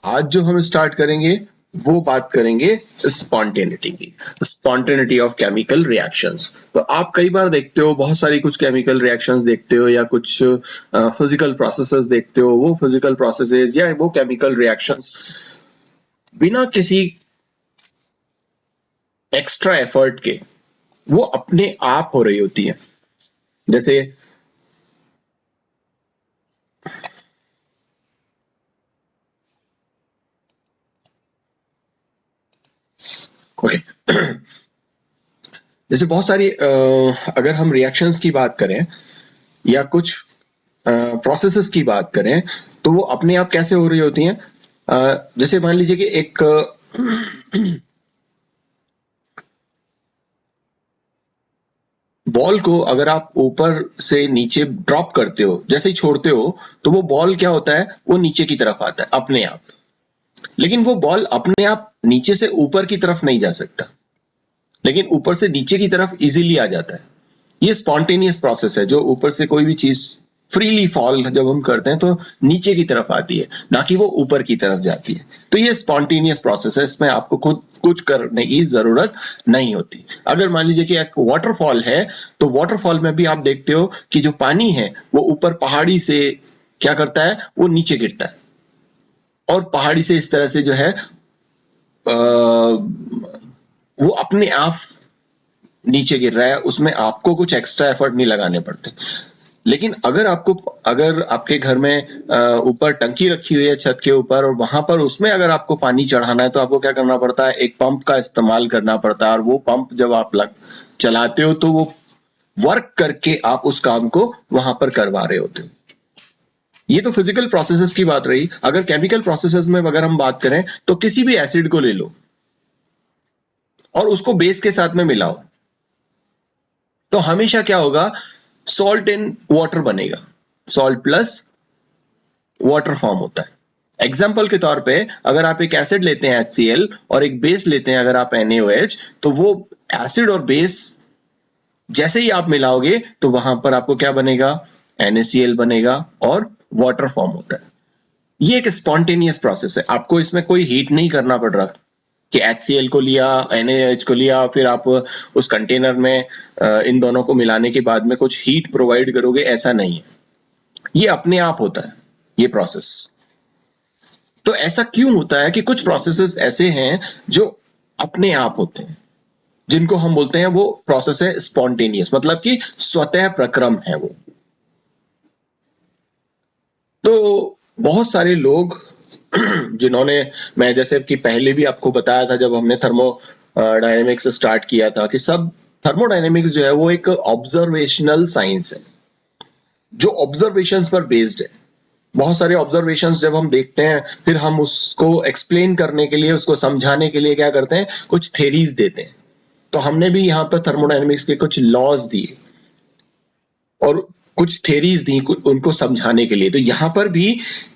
आज जो हम स्टार्ट करेंगे वो बात करेंगे स्पॉन्टेनिटी की, स्पॉन्टेनिटी ऑफ केमिकल रिएक्शंस। तो आप कई बार देखते हो बहुत सारी कुछ केमिकल रिएक्शंस देखते हो या कुछ फिजिकल प्रोसेसेस देखते हो, वो फिजिकल प्रोसेसेस या वो केमिकल रिएक्शंस बिना किसी एक्स्ट्रा एफर्ट के वो अपने आप हो रही होती है। जैसे ओके जैसे बहुत सारी अगर हम रिएक्शंस की बात करें या कुछ प्रोसेसेस की बात करें तो वो अपने आप कैसे हो रही होती हैं। जैसे मान लीजिए कि एक बॉल को अगर आप ऊपर से नीचे ड्रॉप करते हो, जैसे ही छोड़ते हो तो वो बॉल क्या होता है, वो नीचे की तरफ आता है अपने आप। लेकिन वो बॉल अपने आप नीचे से ऊपर की तरफ नहीं जा सकता, लेकिन ऊपर से नीचे की तरफ इजीली आ जाता है। ये स्पॉन्टेनियस प्रोसेस है, जो ऊपर से कोई भी चीज फ्रीली फॉल जब हम करते हैं तो नीचे की तरफ आती है, ना कि वो ऊपर की तरफ जाती है। तो ये स्पॉन्टेनियस प्रोसेस है, इसमें आपको खुद कुछ करने की जरूरत नहीं होती। अगर मान लीजिए कि एक वाटरफॉल है तो वाटरफॉल में भी आप देखते हो कि जो पानी है वो ऊपर पहाड़ी से क्या करता है, वो नीचे गिरता है और पहाड़ी से इस तरह से जो है वो अपने आप नीचे गिर रहा है, उसमें आपको कुछ एक्स्ट्रा एफर्ट नहीं लगाने पड़ते। लेकिन अगर आपके घर में ऊपर टंकी रखी हुई है छत के ऊपर और वहां पर उसमें अगर आपको पानी चढ़ाना है तो आपको क्या करना पड़ता है, एक पंप का इस्तेमाल करना पड़ता है। और वो पंप जब आप चलाते हो तो वो वर्क करके आप उस काम को वहां पर करवा रहे होते हो। ये तो फिजिकल प्रोसेसेस की बात रही। अगर केमिकल प्रोसेसेस में अगर हम बात करें तो किसी भी एसिड को ले लो और उसको बेस के साथ में मिलाओ तो हमेशा क्या होगा, सॉल्ट इन वाटर बनेगा, सॉल्ट प्लस वाटर फॉर्म होता है। एग्जाम्पल के तौर पे अगर आप एक एसिड लेते हैं HCl और एक बेस लेते हैं अगर आप NaOH, तो वो एसिड और बेस जैसे ही आप मिलाओगे तो वहां पर आपको क्या बनेगा, NaCl बनेगा और वाटर फॉर्म होता है। ये एक स्पॉन्टेनियस प्रोसेस है, आपको इसमें कोई हीट नहीं करना पड़ रहा कि HCl को लिया, NaOH को लिया, फिर आप उस कंटेनर में इन दोनों को मिलाने के बाद में कुछ हीट प्रोवाइड करोगे, ऐसा नहीं है। ये अपने आप होता है ये प्रोसेस। तो ऐसा क्यों होता है कि कुछ प्रोसेसेस ऐसे हैं जो अपने आप होते हैं, जिनको हम बोलते हैं वो प्रोसेस है स्पॉन्टेनियस, मतलब कि स्वतः प्रक्रम है वो। तो बहुत सारे लोग जिन्होंने, मैं जैसे कि पहले भी आपको बताया था जब हमने थर्मोडायनेमिक्स स्टार्ट किया था कि सब थर्मोडायनेमिक्स जो है वो एक ऑब्जर्वेशनल साइंस है जो ऑब्जर्वेशंस पर बेस्ड है। बहुत सारे ऑब्जर्वेशंस जब हम देखते हैं फिर हम उसको एक्सप्लेन करने के लिए, उसको समझाने के लिए क्या करते हैं, कुछ थेरीज देते हैं। तो हमने भी यहाँ पर थर्मोडायनेमिक्स के कुछ लॉज दिए और कुछ थेरीज दी उनको समझाने के लिए। तो यहाँ पर भी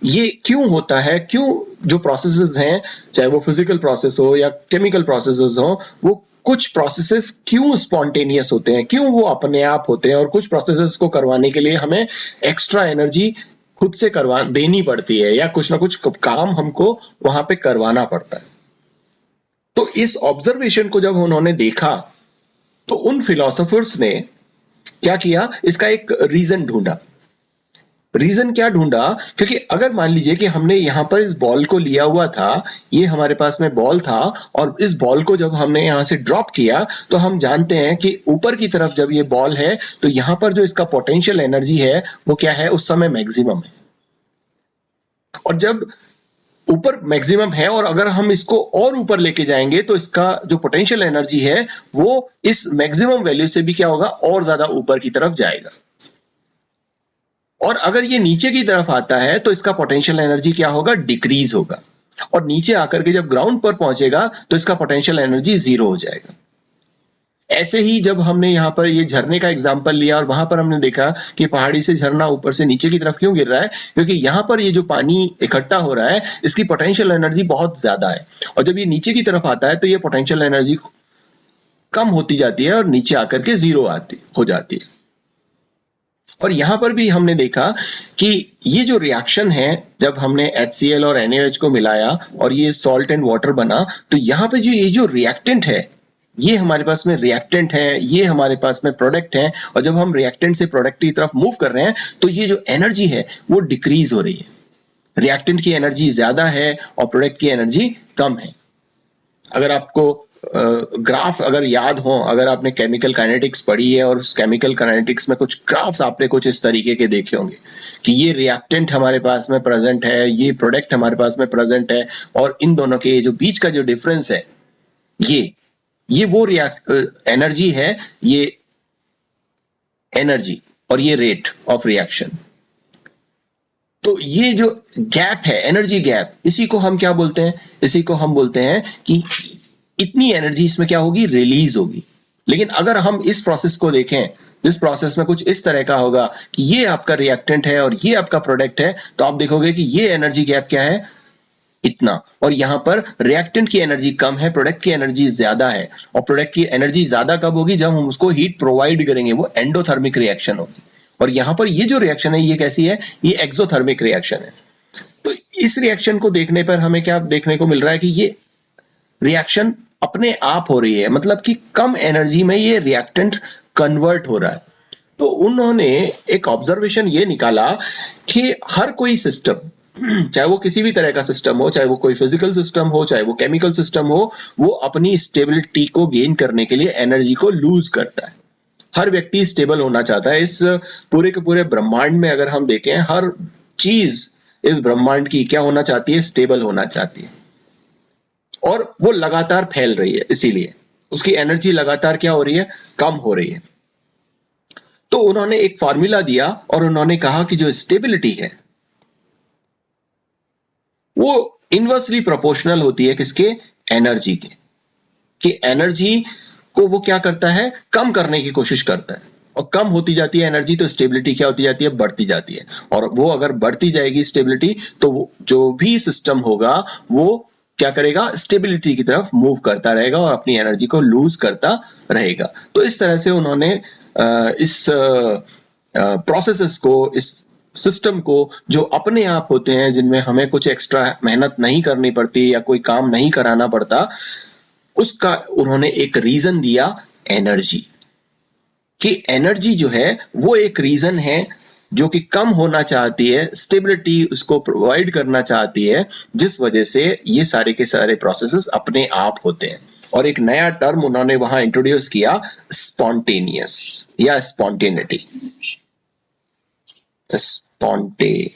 ये क्यों होता है, क्यों जो प्रोसेसेस हैं, चाहे वो फिजिकल प्रोसेस हो या केमिकल प्रोसेसेस हो, वो कुछ प्रोसेसेस क्यों स्पॉन्टेनियस होते हैं, क्यों वो अपने आप होते हैं, और कुछ प्रोसेसेस को करवाने के लिए हमें एक्स्ट्रा एनर्जी खुद से करवा देनी पड़ती है या कुछ ना कुछ काम हमको वहां पे करवाना पड़ता है। तो इस ऑब्जर्वेशन को जब उन्होंने देखा तो उन फिलोसोफर्स ने क्या किया, इसका एक रीजन ढूंढा। रीजन क्या ढूंढा, क्योंकि अगर मान लीजिए कि हमने यहां पर इस बॉल को लिया हुआ था, ये हमारे पास में बॉल था और इस बॉल को जब हमने यहां से ड्रॉप किया तो हम जानते हैं कि ऊपर की तरफ जब ये बॉल है तो यहां पर जो इसका पोटेंशियल एनर्जी है वो क्या है, उस समय मैक्सिमम है। और जब ऊपर मैक्सिमम है और अगर हम इसको और ऊपर लेके जाएंगे तो इसका जो पोटेंशियल एनर्जी है वो इस मैक्सिमम वैल्यू से भी क्या होगा, और ज्यादा ऊपर की तरफ जाएगा। और अगर ये नीचे की तरफ आता है तो इसका पोटेंशियल एनर्जी क्या होगा, डिक्रीज होगा। और नीचे आकर के जब ग्राउंड पर पहुंचेगा तो इसका पोटेंशियल एनर्जी 0 हो जाएगा। ऐसे ही जब हमने यहाँ पर ये झरने का एग्जांपल लिया और वहां पर हमने देखा कि पहाड़ी से झरना ऊपर से नीचे की तरफ क्यों गिर रहा है, क्योंकि यहाँ पर ये जो पानी इकट्ठा हो रहा है इसकी पोटेंशियल एनर्जी बहुत ज्यादा है। और जब ये नीचे की तरफ आता है तो ये पोटेंशियल एनर्जी कम होती जाती है और नीचे आकर के 0 हो जाती है। और यहां पर भी हमने देखा कि ये जो रिएक्शन है, जब हमने HCl और NaOH को मिलाया और ये सॉल्ट एंड वाटर बना, तो यहाँ पे जो ये जो रिएक्टेंट है, ये हमारे पास में रिएक्टेंट है, ये हमारे पास में प्रोडक्ट है, और जब हम रिएक्टेंट से प्रोडक्ट की तरफ मूव कर रहे हैं तो ये जो एनर्जी है वो डिक्रीज हो रही है। रिएक्टेंट की एनर्जी ज्यादा है और प्रोडक्ट की एनर्जी कम है। अगर आपको ग्राफ अगर याद हो, अगर आपने केमिकल काइनेटिक्स पढ़ी है और उस केमिकल काइनेटिक्स में कुछ ग्राफ्स आपने कुछ इस तरीके के देखे होंगे कि ये रिएक्टेंट हमारे पास में प्रेजेंट है, ये प्रोडक्ट हमारे पास में प्रेजेंट है, और इन दोनों के जो बीच का जो डिफरेंस है, ये वो एनर्जी है, ये एनर्जी और ये रेट ऑफ रिएक्शन। तो ये जो गैप है, एनर्जी गैप, इसी को हम क्या बोलते हैं? इसी को हम बोलते हैं कि इतनी एनर्जी इसमें क्या होगी? रिलीज होगी। लेकिन अगर हम इस प्रोसेस को देखें, इस प्रोसेस में कुछ इस तरह का होगा कि ये आपका रिएक्टेंट है और ये आपका प्रोडक्ट है, तो आप देखोगे कि ये एनर्जी गैप क्या है? इतना। और यहां पर रिएक्टेंट की एनर्जी कम है, प्रोडक्ट की एनर्जी ज्यादा है। और प्रोडक्ट की एनर्जी ज्यादा कब होगी? जब हम उसको हीट प्रोवाइड करेंगे, वो एंडोथर्मिक रिएक्शन होगी। और यहां पर ये जो रिएक्शन है, ये कैसी है? ये एक्सोथर्मिक रिएक्शन है। तो इस रिएक्शन को देखने पर हमें क्या देखने को मिल रहा है कि ये रिएक्शन अपने आप हो रही है, मतलब कि कम एनर्जी में ये रिएक्टेंट कन्वर्ट हो रहा है। तो उन्होंने एक ऑब्जर्वेशन ये निकाला कि हर कोई सिस्टम, चाहे वो किसी भी तरह का सिस्टम हो, चाहे वो कोई फिजिकल सिस्टम हो, चाहे वो केमिकल सिस्टम हो, वो अपनी स्टेबिलिटी को गेन करने के लिए एनर्जी को लूज करता है। हर व्यक्ति स्टेबल होना चाहता है। इस पूरे के पूरे ब्रह्मांड में अगर हम देखें, हर चीज इस ब्रह्मांड की क्या होना चाहती है? स्टेबल होना चाहती है। और वो लगातार फैल रही है, इसीलिए उसकी एनर्जी लगातार क्या हो रही है? कम हो रही है। तो उन्होंने एक फॉर्मूला दिया और उन्होंने कहा कि जो स्टेबिलिटी है वो इनवर्सली प्रोपोर्शनल होती है किसके? एनर्जी के। कि एनर्जी को वो क्या करता है? कम करने की कोशिश करता है, और कम होती जाती है एनर्जी तो स्टेबिलिटी क्या होती जाती है? बढ़ती जाती है। और वो अगर बढ़ती जाएगी स्टेबिलिटी, तो वो जो भी सिस्टम होगा वो क्या करेगा? स्टेबिलिटी की तरफ मूव करता रहेगा और अपनी एनर्जी को लूज करता रहेगा। तो इस तरह से उन्होंने इस प्रोसेसेस को, इस सिस्टम को, जो अपने आप होते हैं, जिनमें हमें कुछ एक्स्ट्रा मेहनत नहीं करनी पड़ती या कोई काम नहीं कराना पड़ता, उसका उन्होंने एक रीजन दिया, एनर्जी। कि एनर्जी जो है वो एक रीजन है जो कि कम होना चाहती है, स्टेबिलिटी उसको प्रोवाइड करना चाहती है, जिस वजह से ये सारे के सारे प्रोसेसेस अपने आप होते हैं। और एक नया टर्म उन्होंने वहां इंट्रोड्यूस किया, स्पॉन्टेनियस या स्पॉन्टेनिटी। स्पॉन्टेनिटी,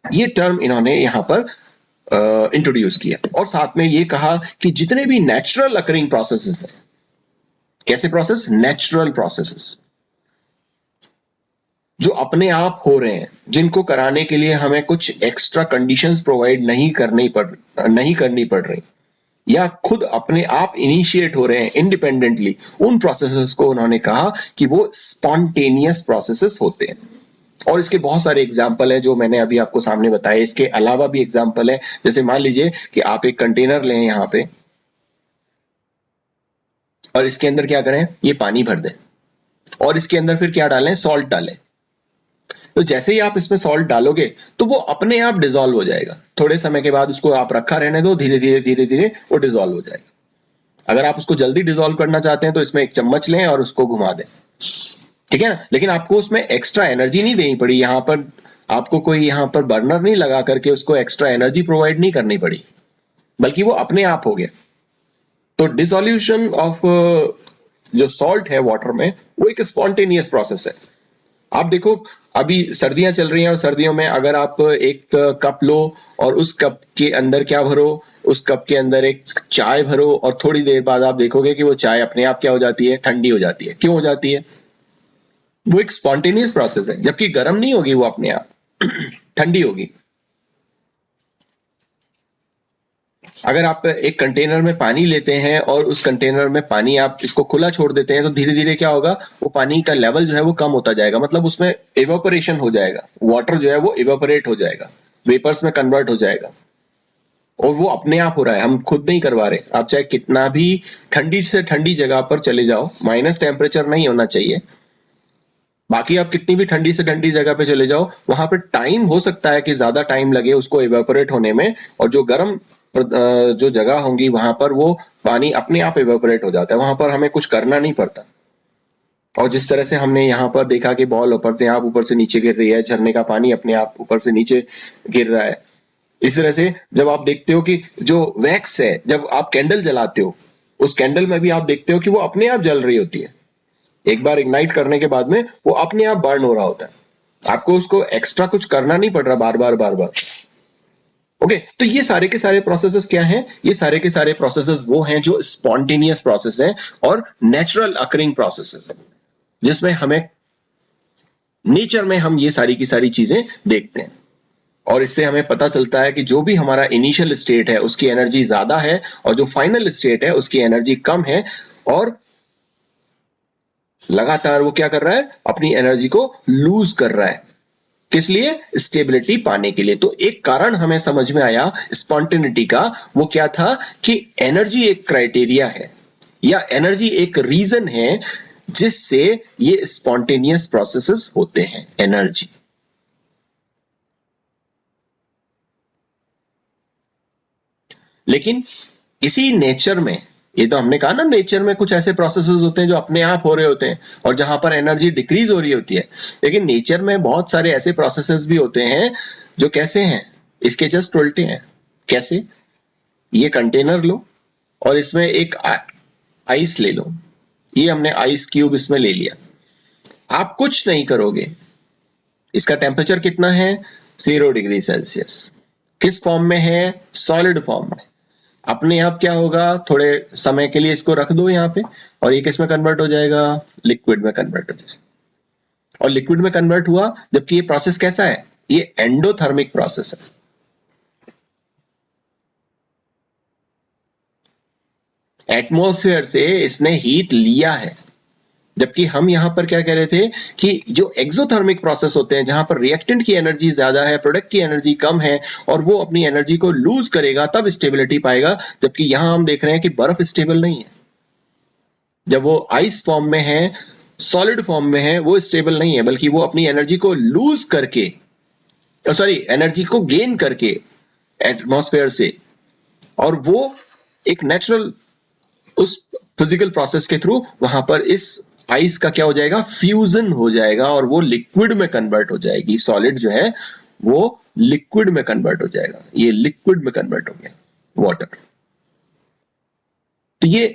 ये टर्म इन्होंने यहां पर इंट्रोड्यूस किया। और साथ में ये कहा कि जितने भी नेचुरल अकरिंग प्रोसेसेस हैं, कैसे प्रोसेस? नेचुरल प्रोसेसेस जो अपने आप हो रहे हैं, जिनको कराने के लिए हमें कुछ एक्स्ट्रा कंडीशंस प्रोवाइड नहीं करनी पड़ रही, या खुद अपने आप इनिशिएट हो रहे हैं इंडिपेंडेंटली, उन प्रोसेसेस को उन्होंने कहा कि वो स्पॉन्टेनियस प्रोसेसेस होते हैं। और इसके बहुत सारे एग्जाम्पल हैं जो मैंने अभी आपको सामने बताए। इसके अलावा भी एग्जाम्पल है, जैसे मान लीजिए कि आप एक कंटेनर लें यहाँ पे, और इसके अंदर क्या करें? ये पानी भर दें, और इसके अंदर फिर क्या डालें? सॉल्ट डालें। तो जैसे ही आप इसमें सॉल्ट डालोगे तो वो अपने आप डिसॉल्व हो जाएगा। थोड़े समय के बाद उसको आप रखा रहने दो, धीरे धीरे वो डिसॉल्व हो जाएगा। अगर आप उसको जल्दी डिसॉल्व करना चाहते हैं तो इसमें एक चम्मच लें और उसको घुमा दें, ठीक है ना? लेकिन आपको उसमें एक्स्ट्रा एनर्जी नहीं देनी पड़ी। यहाँ पर आपको कोई यहाँ पर बर्नर नहीं लगा करके उसको एक्स्ट्रा एनर्जी प्रोवाइड नहीं करनी पड़ी, बल्कि वो अपने आप हो गया। तो डिसोल्यूशन ऑफ जो सॉल्ट है वाटर में, वो एक स्पॉन्टेनियस प्रोसेस है। आप देखो, अभी सर्दियां चल रही हैं और सर्दियों में अगर आप एक कप लो और उस कप के अंदर क्या भरो? उस कप के अंदर एक चाय भरो, और थोड़ी देर बाद आप देखोगे कि वो चाय अपने आप क्या हो जाती है? ठंडी हो जाती है। क्यों हो जाती है? वो एक स्पॉन्टेनियस प्रोसेस है, जबकि गर्म नहीं होगी वो अपने आप, ठंडी होगी। अगर आप एक कंटेनर में पानी लेते हैं और उस कंटेनर में पानी आप इसको खुला छोड़ देते हैं, तो धीरे धीरे क्या होगा? वो पानी का लेवल जो है वो कम होता जाएगा, मतलब उसमें इवेपोरेशन हो जाएगा, वाटर जो है वो इवेपोरेट हो जाएगा, वेपर्स में कन्वर्ट हो जाएगा। और वो अपने आप हो रहा है, हम खुद नहीं करवा रहे। आप चाहे कितना भी ठंडी से ठंडी जगह पर चले जाओ, माइनस टेम्परेचर नहीं होना चाहिए, बाकी आप कितनी भी ठंडी से ठंडी जगह पे चले जाओ, वहां पे टाइम हो सकता है कि ज्यादा टाइम लगे उसको इवेपोरेट होने में, और जो गर्म जो जगह होंगी वहां पर वो पानी अपने आप इवेपोरेट हो जाता है, वहां पर हमें कुछ करना नहीं पड़ता। और जिस तरह से हमने यहाँ पर देखा कि बॉल अपने आप ऊपर से नीचे गिर रही है, झरने का पानी अपने आप ऊपर से नीचे गिर रहा है, इस तरह से जब आप देखते हो कि जो वैक्स है, जब आप कैंडल जलाते हो, उस कैंडल में भी आप देखते हो कि वो अपने आप जल रही होती है, एक बार इग्नाइट करने के बाद में वो अपने आप बर्न हो रहा होता है, आपको उसको एक्स्ट्रा कुछ करना नहीं पड़ रहा बार बार बार बार। ओके, तो ये सारे के सारे प्रोसेसेस क्या हैं? ये सारे के सारे प्रोसेसेस वो हैं जो स्पॉन्टेनियस प्रोसेस है और नेचुरल अकरिंग प्रोसेसेस है, जिसमें हमें नेचर में हम ये सारी की सारी चीजें देखते हैं, और इससे हमें पता चलता है कि जो भी हमारा इनिशियल स्टेट है उसकी एनर्जी ज्यादा है, और जो फाइनल स्टेट है उसकी एनर्जी कम है, और लगातार वो क्या कर रहा है? अपनी एनर्जी को लूज कर रहा है। किस लिए? स्टेबिलिटी पाने के लिए। तो एक कारण हमें समझ में आया स्पॉन्टेनिटी का, वो क्या था कि एनर्जी एक क्राइटेरिया है, या एनर्जी एक रीजन है जिससे ये स्पॉन्टेनियस प्रोसेसेस होते हैं, एनर्जी। लेकिन इसी नेचर में, ये तो हमने कहा ना, नेचर में कुछ ऐसे प्रोसेसेस होते हैं जो अपने आप हो रहे होते हैं और जहां पर एनर्जी डिक्रीज हो रही होती है, लेकिन नेचर में बहुत सारे ऐसे प्रोसेसेस भी होते हैं जो कैसे हैं, इसके जस्ट उल्टे हैं। कैसे? ये कंटेनर लो और इसमें एक आइस ले लो, ये हमने आइस क्यूब इसमें ले लिया, आप कुछ नहीं करोगे, इसका टेम्परेचर कितना है? 0 डिग्री सेल्सियस। किस फॉर्म में है? सॉलिड फॉर्म में। अपने आप क्या होगा? थोड़े समय के लिए इसको रख दो यहाँ पे, और ये किस में कन्वर्ट हो जाएगा? लिक्विड में कन्वर्ट हो जाएगा। और लिक्विड में कन्वर्ट हुआ, जबकि ये प्रोसेस कैसा है? ये एंडोथर्मिक प्रोसेस है। एटमॉस्फेयर से इसने हीट लिया है, जबकि हम यहां पर क्या कह रहे थे कि जो एक्सोथर्मिक प्रोसेस होते हैं, जहां पर रिएक्टेंट की एनर्जी ज्यादा है, प्रोडक्ट की एनर्जी कम है, और वो अपनी एनर्जी को लूज करेगा तब स्टेबिलिटी पाएगा, जबकि यहां हम देख रहे हैं कि बर्फ स्टेबल नहीं है। जब वो आइस फॉर्म में है, सॉलिड फॉर्म में है, वो स्टेबल नहीं है, बल्कि वो अपनी एनर्जी को लूज करके, सॉरी, एनर्जी को गेन करके एटमॉस्फेयर से, और वो एक नेचुरल उस फिजिकल प्रोसेस के थ्रू वहां पर इस आइस का क्या हो जाएगा? फ्यूजन हो जाएगा, और वो लिक्विड में कन्वर्ट हो जाएगी। सॉलिड जो है वो लिक्विड में कन्वर्ट हो जाएगा, ये लिक्विड में कन्वर्ट हो गया, वाटर। तो ये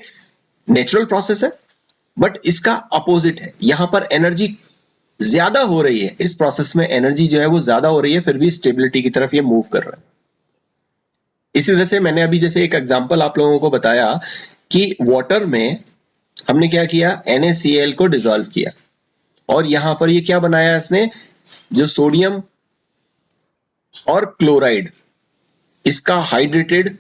नेचुरल प्रोसेस है, बट इसका अपोजिट है, यहां पर एनर्जी ज्यादा हो रही है, इस प्रोसेस में एनर्जी जो है वो ज्यादा हो रही है, फिर भी स्टेबिलिटी की तरफ ये मूव कर रहा है। इसी वजह से मैंने अभी जैसे एक एग्जांपल आप लोगों को बताया कि वाटर में हमने क्या किया? NaCl को डिसॉल्व किया, और यहां पर ये क्या बनाया इसने? जो सोडियम और क्लोराइड, इसका हाइड्रेटेड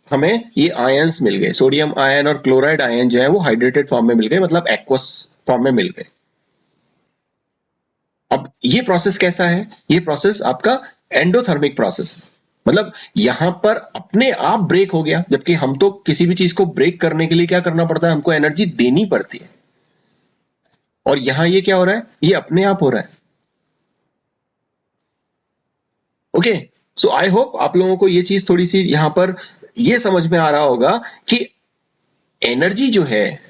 हमें ये आयंस मिल गए, सोडियम आयन और क्लोराइड आयन जो है वो हाइड्रेटेड फॉर्म में मिल गए, मतलब एक्वस फॉर्म में मिल गए। अब ये प्रोसेस कैसा है? ये प्रोसेस आपका एंडोथर्मिक प्रोसेस है, मतलब यहां पर अपने आप ब्रेक हो गया, जबकि हम तो किसी भी चीज को ब्रेक करने के लिए क्या करना पड़ता है? हमको एनर्जी देनी पड़ती है, और यहां ये क्या हो रहा है? ये अपने आप हो रहा है। ओके, सो आई होप आप लोगों को ये चीज थोड़ी सी यहां पर ये समझ में आ रहा होगा कि एनर्जी जो है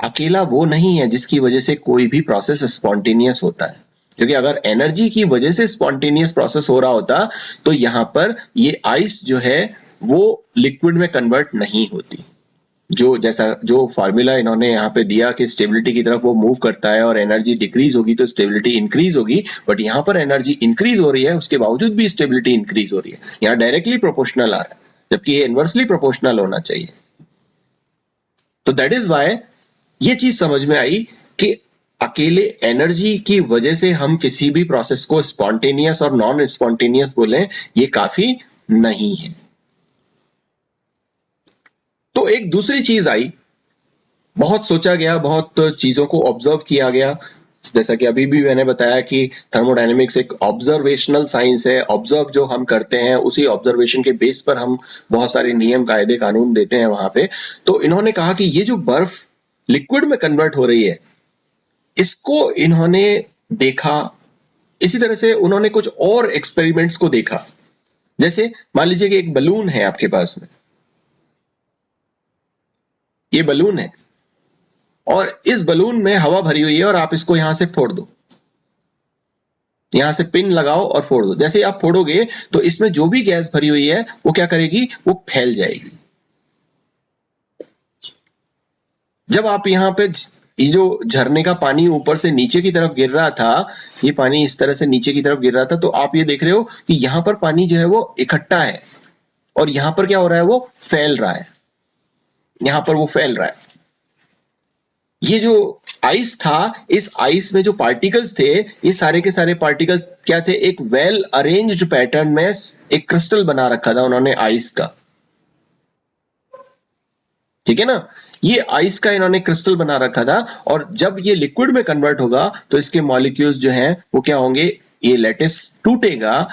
अकेला वो नहीं है जिसकी वजह से कोई भी प्रोसेस स्पॉन्टेनियस होता है, क्योंकि अगर एनर्जी की वजह से स्पॉन्टेनियस प्रोसेस हो रहा होता तो यहां पर ये आइस जो है वो लिक्विड में कन्वर्ट नहीं होती। जो जैसा जो फार्मूला इन्होंने यहाँ पे दिया कि स्टेबिलिटी की तरफ वो मूव करता है और एनर्जी डिक्रीज होगी तो स्टेबिलिटी इंक्रीज होगी, बट यहाँ पर एनर्जी इंक्रीज हो रही है, उसके बावजूद भी स्टेबिलिटी इंक्रीज हो रही है। यहाँ डायरेक्टली प्रोपोर्शनल आ रहा है, जबकि ये इनवर्सली प्रोपोर्शनल होना चाहिए। तो दैट इज वाई ये चीज समझ में आई कि अकेले एनर्जी की वजह से हम किसी भी प्रोसेस को स्पॉन्टेनियस और नॉन स्पॉन्टेनियस बोले, ये काफी नहीं है। तो एक दूसरी चीज आई, बहुत सोचा गया, बहुत चीजों को ऑब्जर्व किया गया, जैसा कि अभी भी मैंने बताया कि थर्मोडायनेमिक्स एक ऑब्जर्वेशनल साइंस है। ऑब्जर्व जो हम करते हैं उसी ऑब्जर्वेशन के बेस पर हम बहुत सारे नियम कायदे कानून देते हैं वहां पे। तो इन्होंने कहा कि ये जो बर्फ लिक्विड में कन्वर्ट हो रही है, इसको इन्होंने देखा। इसी तरह से उन्होंने कुछ और एक्सपेरिमेंट्स को देखा। जैसे मान लीजिए कि एक बलून है आपके पास में, ये बलून है और इस बलून में हवा भरी हुई है और आप इसको यहां से फोड़ दो, यहां से पिन लगाओ और फोड़ दो। जैसे आप फोड़ोगे तो इसमें जो भी गैस भरी हुई है वो क्या करेगी, वो फैल जाएगी। जब आप यहाँ पे ये जो झरने का पानी ऊपर से नीचे की तरफ गिर रहा था, ये पानी इस तरह से नीचे की तरफ गिर रहा था, तो आप ये देख रहे हो कि यहाँ पर पानी जो है वो इकट्ठा है और यहाँ पर क्या हो रहा है, वो फैल रहा है। यहाँ पर वो फैल रहा है। ये जो आइस था, इस आइस में जो पार्टिकल्स थे, ये सारे के सारे पार्टिकल्स क्या थे, एक वेल अरेंज्ड पैटर्न में एक क्रिस्टल बना रखा था उन्होंने आइस का। ठीक है ना, ये आइस का इन्होंने क्रिस्टल बना रखा था। और जब ये लिक्विड में कन्वर्ट होगा तो इसके मॉलिक्यूल्स जो हैं वो क्या होंगे, ये लैटिस टूटेगा,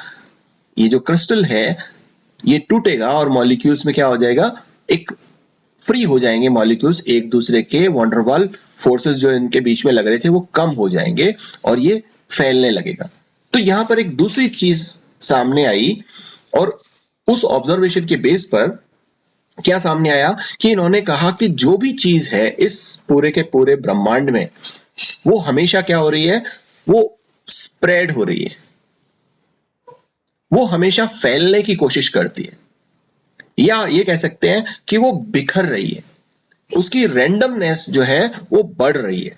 ये जो क्रिस्टल है ये टूटेगा और मॉलिक्यूल्स में क्या हो जाएगा, एक फ्री हो जाएंगे मॉलिक्यूल्स, एक दूसरे के वंडरवॉल फोर्सेस जो इनके बीच में लग रहे थे वो कम हो जाएंगे और ये फैलने लगेगा। तो यहां पर एक दूसरी चीज सामने आई और उस ऑब्जर्वेशन के बेस पर क्या सामने आया कि इन्होंने कहा कि जो भी चीज है इस पूरे के पूरे ब्रह्मांड में, वो हमेशा क्या हो रही है, वो स्प्रेड हो रही है, वो हमेशा फैलने की कोशिश करती है, या ये कह सकते हैं कि वो बिखर रही है। उसकी रैंडमनेस जो है वो बढ़ रही है।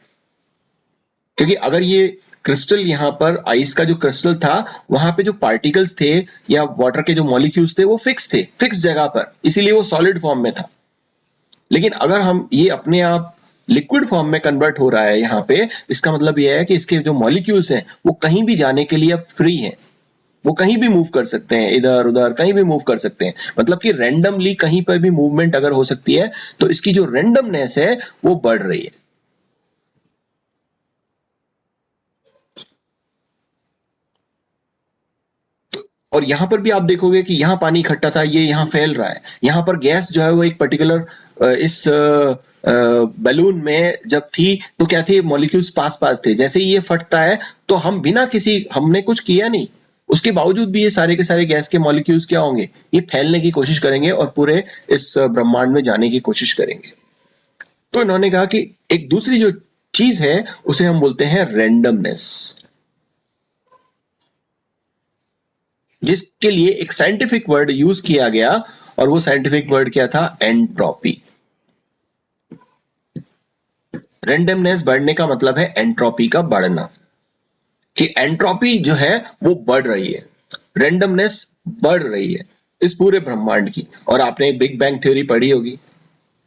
क्योंकि अगर ये क्रिस्टल यहाँ पर आइस का जो क्रिस्टल था, वहां पे जो पार्टिकल्स थे या वाटर के जो मॉलिक्यूल्स थे वो फिक्स थे, फिक्स जगह पर, इसीलिए वो सॉलिड फॉर्म में था। लेकिन अगर हम ये अपने आप लिक्विड फॉर्म में कन्वर्ट हो रहा है यहाँ पे, इसका मतलब ये है कि इसके जो मॉलिक्यूल्स हैं वो कहीं भी जाने के लिए अब फ्री हैं, वो कहीं भी मूव कर सकते हैं, इधर उधर कहीं भी मूव कर सकते हैं। मतलब कि रैंडमली कहीं पर भी मूवमेंट अगर हो सकती है, तो इसकी जो रैंडमनेस है वो बढ़ रही है। और यहां पर भी आप देखोगे कि यहां पानी इकट्ठा था, ये यहां फैल रहा है। यहां पर गैस जो है वो एक पर्टिकुलर इस बैलून में जब थी तो क्या थे, मॉलिक्यूल्स पास पास थे। जैसे ही ये फटता है तो हम बिना किसी, हमने कुछ किया नहीं, उसके बावजूद भी ये सारे के सारे गैस के मॉलिक्यूल्स क्या होंगे, ये फैलने की कोशिश करेंगे और पूरे इस ब्रह्मांड में जाने की कोशिश करेंगे। तो इन्होंने कहा कि एक दूसरी जो चीज है उसे हम बोलते हैं रैंडमनेस, जिसके लिए एक साइंटिफिक वर्ड यूज किया गया और वो साइंटिफिक वर्ड क्या था, एंट्रोपी। रेंडमनेस बढ़ने का मतलब है एंट्रोपी का बढ़ना, कि एंट्रोपी जो है वो बढ़ रही है, रेंडमनेस बढ़ रही है इस पूरे ब्रह्मांड की। और आपने बिग बैंग थ्योरी पढ़ी होगी,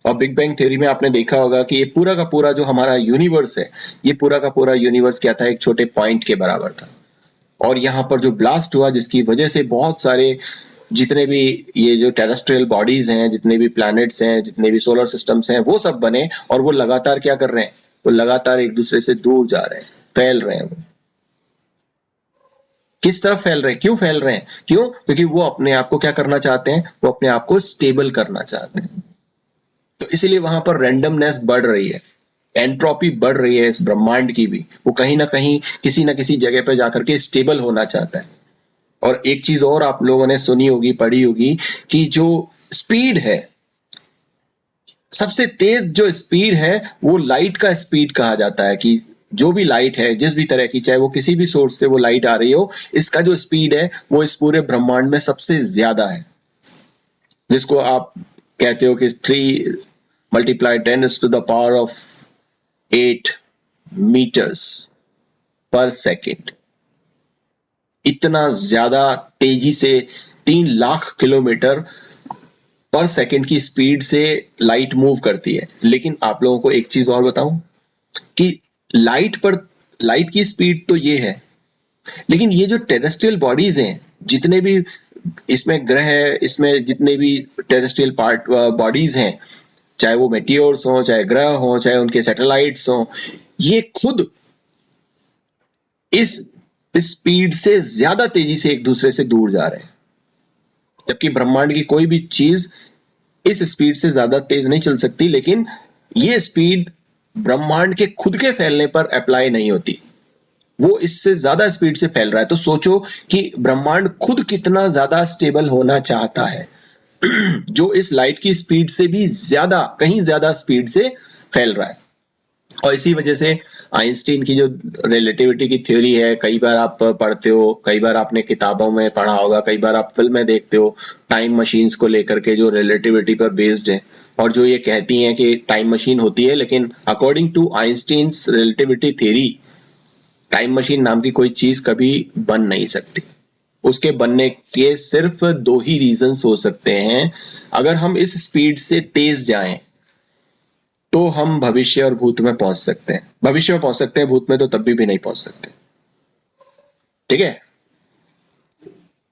और बिग बैंग थ्योरी में आपने देखा होगा कि ये पूरा का पूरा जो हमारा यूनिवर्स है, ये पूरा का पूरा यूनिवर्स क्या था, एक छोटे पॉइंट के बराबर था। और यहाँ पर जो ब्लास्ट हुआ जिसकी वजह से बहुत सारे, जितने भी ये जो टेरेस्ट्रियल बॉडीज हैं, जितने भी प्लैनेट्स हैं, जितने भी सोलर सिस्टम्स हैं, वो सब बने और वो लगातार क्या कर रहे हैं, वो लगातार एक दूसरे से दूर जा रहे हैं, फैल रहे हैं। वो किस तरफ फैल रहे हैं, क्यों फैल रहे हैं, क्यों, क्योंकि वो अपने आप को क्या करना चाहते हैं, वो अपने आप को स्टेबल करना चाहते हैं। तो इसीलिए वहां पर रैंडमनेस बढ़ रही है, एंट्रोपी बढ़ रही है इस ब्रह्मांड की भी। वो कहीं ना किसी जगह पर जाकर के स्टेबल होना चाहता है। और एक चीज और आप लोगों ने सुनी होगी, पढ़ी होगी, कि जो स्पीड है, सबसे तेज जो स्पीड है वो लाइट का स्पीड कहा जाता है। कि जो भी लाइट है, जिस भी तरह की, चाहे वो किसी भी सोर्स से वो लाइट आ रही हो, इसका जो स्पीड है वो इस पूरे ब्रह्मांड में सबसे ज्यादा है। जिसको आप कहते हो कि 3 × 10⁸ meters/second, इतना ज्यादा तेजी से 3 लाख किलोमीटर/सेकंड की स्पीड से लाइट मूव करती है। लेकिन आप लोगों को एक चीज और बताऊं कि लाइट की स्पीड तो ये है, लेकिन ये जो टेरेस्ट्रियल बॉडीज हैं, जितने भी इसमें ग्रह है, इसमें जितने भी टेरेस्ट्रियल पार्ट बॉडीज हैं, चाहे वो मेटियोर्स हो, चाहे ग्रह हो, चाहे उनके सैटेलाइट्स हो, ये खुद इस स्पीड से ज्यादा तेजी से एक दूसरे से दूर जा रहे हैं, जबकि ब्रह्मांड की कोई भी चीज इस स्पीड से ज्यादा तेज नहीं चल सकती, लेकिन ये स्पीड ब्रह्मांड के खुद के फैलने पर अप्लाई नहीं होती, वो इससे ज्यादा स्पीड से फैल रहा है। तो सोचो कि ब्रह्मांड खुद कितना ज्यादा स्टेबल होना चाहता है, जो इस लाइट की स्पीड से भी ज्यादा, कहीं ज्यादा स्पीड से फैल रहा है। और इसी वजह से आइंस्टीन की जो रिलेटिविटी की थ्योरी है, कई बार आप पढ़ते हो, कई बार आपने किताबों में पढ़ा होगा, कई बार आप फिल्में देखते हो, टाइम मशीन्स को लेकर के जो रिलेटिविटी पर बेस्ड है, और जो ये कहती हैं कि टाइम मशीन होती है, लेकिन according to Einstein's relativity theory time machine नाम की कोई चीज कभी बन नहीं सकती। उसके बनने के सिर्फ दो ही रीजंस हो सकते हैं। अगर हम इस स्पीड से तेज जाएं तो हम भविष्य और भूत में पहुंच सकते हैं, भविष्य में पहुंच सकते हैं, भूत में तो तब भी नहीं पहुंच सकते। ठीक है।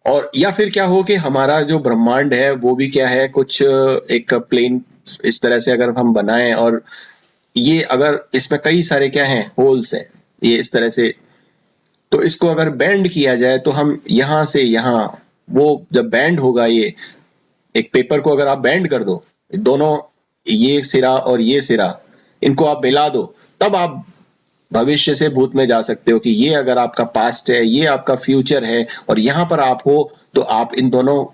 और या फिर क्या हो कि हमारा जो ब्रह्मांड है वो भी क्या है, कुछ एक प्लेन इस तरह से अगर हम बनाएं, और ये अगर इसमें कई सारे क्या हैं, होल्स हैं, ये इस तरह से, तो इसको अगर बैंड किया जाए तो हम यहां से यहां, वो जब बैंड होगा, ये एक पेपर को अगर आप बैंड कर दो, दोनों ये सिरा और ये सिरा, इनको आप मिला दो, तब आप भविष्य से भूत में जा सकते हो कि ये अगर आपका पास्ट है, ये आपका फ्यूचर है, और यहां पर आप हो, तो आप इन दोनों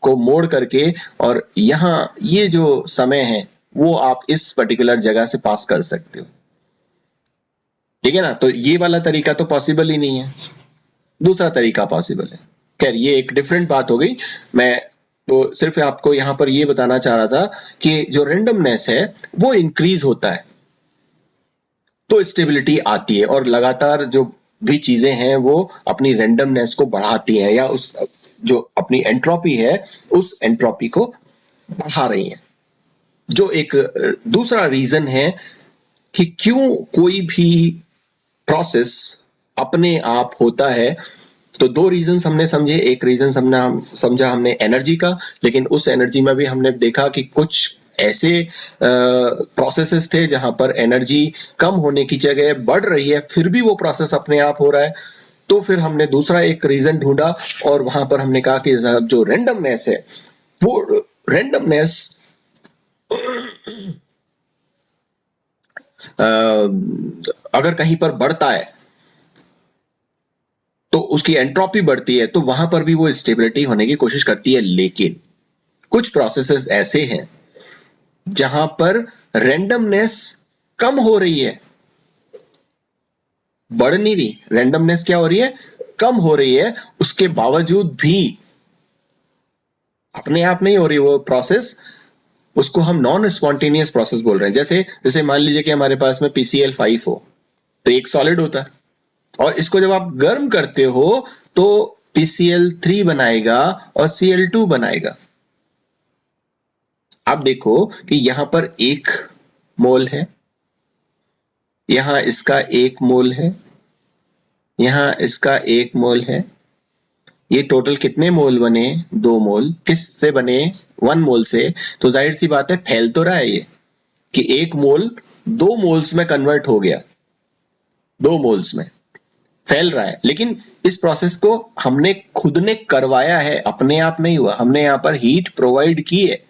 को मोड़ करके, और यहां ये जो समय है वो आप इस पर्टिकुलर जगह से पास कर सकते हो। ठीक है ना। तो ये वाला तरीका तो पॉसिबल ही नहीं है, दूसरा तरीका पॉसिबल है। खैर, ये एक डिफरेंट बात हो गई। मैं तो सिर्फ आपको यहां पर ये बताना चाह रहा था कि जो रेंडमनेस है वो इंक्रीज होता है तो स्टेबिलिटी आती है, और लगातार जो भी चीजें हैं वो अपनी रेंडमनेस को बढ़ाती हैं, या उस जो अपनी एंट्रोपी है उस एंट्रोपी को बढ़ा रही हैं। जो एक दूसरा रीजन है कि क्यों कोई भी प्रोसेस अपने आप होता है। तो दो रीजन हमने समझे, एक रीजन समझा हमने एनर्जी का, लेकिन उस एनर्जी में भी हमने देखा कि कुछ ऐसे प्रोसेसेस थे जहां पर एनर्जी कम होने की जगह बढ़ रही है, फिर भी वो प्रोसेस अपने आप हो रहा है। तो फिर हमने दूसरा एक रीजन ढूंढा, और वहां पर हमने कहा कि जो रेंडमनेस है, वो रेंडमनेस अगर कहीं पर बढ़ता है तो उसकी एंट्रोपी बढ़ती है, तो वहां पर भी वो स्टेबिलिटी होने की कोशिश करती है। लेकिन कुछ प्रोसेसेस ऐसे हैं जहां पर रेंडमनेस कम हो रही है, बढ़ नहीं रही, रेंडमनेस क्या हो रही है, कम हो रही है, उसके बावजूद भी अपने आप नहीं हो रही वो प्रोसेस, उसको हम नॉन स्पॉन्टेनियस प्रोसेस बोल रहे हैं। जैसे जैसे मान लीजिए कि हमारे पास में PCl5 हो, तो एक सॉलिड होता है, और इसको जब आप गर्म करते हो तो PCl3 बनाएगा और Cl2 बनाएगा। आप देखो कि यहां पर एक मोल है, यहां इसका एक मोल है, यहां इसका एक मोल है, ये टोटल कितने मोल बने, 2 मोल। किस से बने, 1 मोल से। तो जाहिर सी बात है फैल तो रहा है ये, कि 1 मोल 2 मोल्स में कन्वर्ट हो गया, 2 मोल्स में फैल रहा है। लेकिन इस प्रोसेस को हमने खुद ने करवाया है, अपने आप नहीं हुआ, हमने यहाँ पर हीट प्रोवाइड की है।